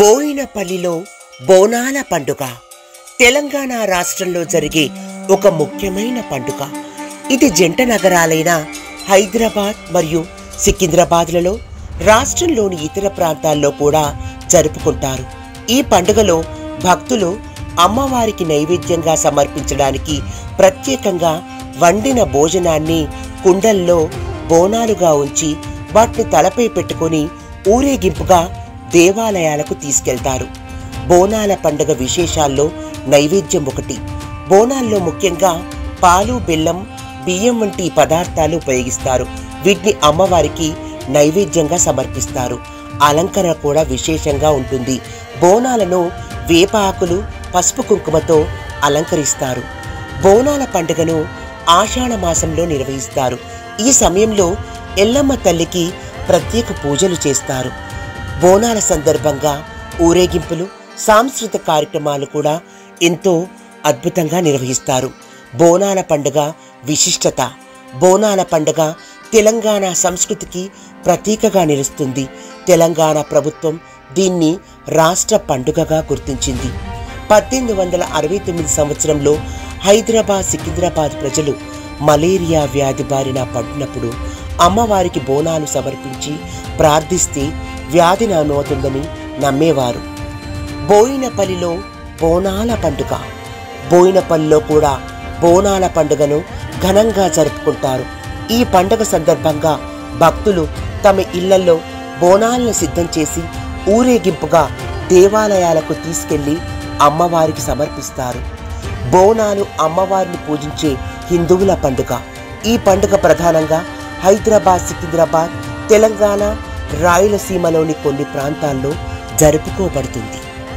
బోయినపల్లిలో బోనాల పండుగ తెలంగాణ రాష్ట్రంలో జరిగే ఒక ముఖ్యమైన పండుగ. ఇది జంట నగరాలైన హైదరాబాద్ మరియు సికింద్రాబాద్లలో రాష్ట్రంలోని ఇతర ప్రాంతాల్లో కూడా జరుపుకుంటారు. ఈ పండుగలో భక్తులు అమ్మవారికి నైవేద్యంగా సమర్పించడానికి ప్రత్యేకంగా వండిన భోజనాన్ని కుండల్లో బోనాలుగా ఉంచి వాటిని తలపై పెట్టుకొని ఊరేగింపుగా దేవాలయాలకు తీసుకెళ్తారు. బోనాల పండుగ విశేషాల్లో నైవేద్యం ఒకటి. బోనాల్లో ముఖ్యంగా పాలు, బెల్లం, బియ్యం వంటి పదార్థాలు ఉపయోగిస్తారు. వీటిని అమ్మవారికి నైవేద్యంగా సమర్పిస్తారు. అలంకరణ కూడా విశేషంగా ఉంటుంది. బోనాలను వేప ఆకులు, పసుపు కుంకుమతో అలంకరిస్తారు. బోనాల పండుగను ఆషాఢ మాసంలో నిర్వహిస్తారు. ఈ సమయంలో ఎల్లమ్మ తల్లికి ప్రత్యేక పూజలు చేస్తారు. బోనాల సందర్భంగా ఊరేగింపులు, సాంస్కృతిక కార్యక్రమాలు కూడా ఎంతో అద్భుతంగా నిర్వహిస్తారు. బోనాల పండుగ విశిష్టత. బోనాల పండుగ తెలంగాణ సంస్కృతికి ప్రతీకగా నిలుస్తుంది. తెలంగాణ ప్రభుత్వం దీన్ని రాష్ట్ర పండుగగా గుర్తించింది. 1869 సంవత్సరంలో హైదరాబాద్, సికింద్రాబాద్ ప్రజలు మలేరియా వ్యాధి బారిన పడినప్పుడు అమ్మవారికి బోనాలు సమర్పించి ప్రార్థిస్తే వ్యాధి నయమవుతుందని నమ్మేవారు. బోయినపల్లిలో బోనాల పండుగ. బోయినపల్లిలో కూడా బోనాల పండుగను ఘనంగా జరుపుకుంటారు. ఈ పండుగ సందర్భంగా భక్తులు తమ ఇళ్లలో బోనాలను సిద్ధం చేసి ఊరేగింపుగా దేవాలయాలకు తీసుకెళ్లి అమ్మవారికి సమర్పిస్తారు. బోనాలు అమ్మవారిని పూజించే హిందువుల పండుగ. ఈ పండుగ ప్రధానంగా హైదరాబాద్, సికింద్రాబాద్, తెలంగాణ, రాయలసీమలోని కొన్ని ప్రాంతాల్లో జరుపుకోబడుతుంది.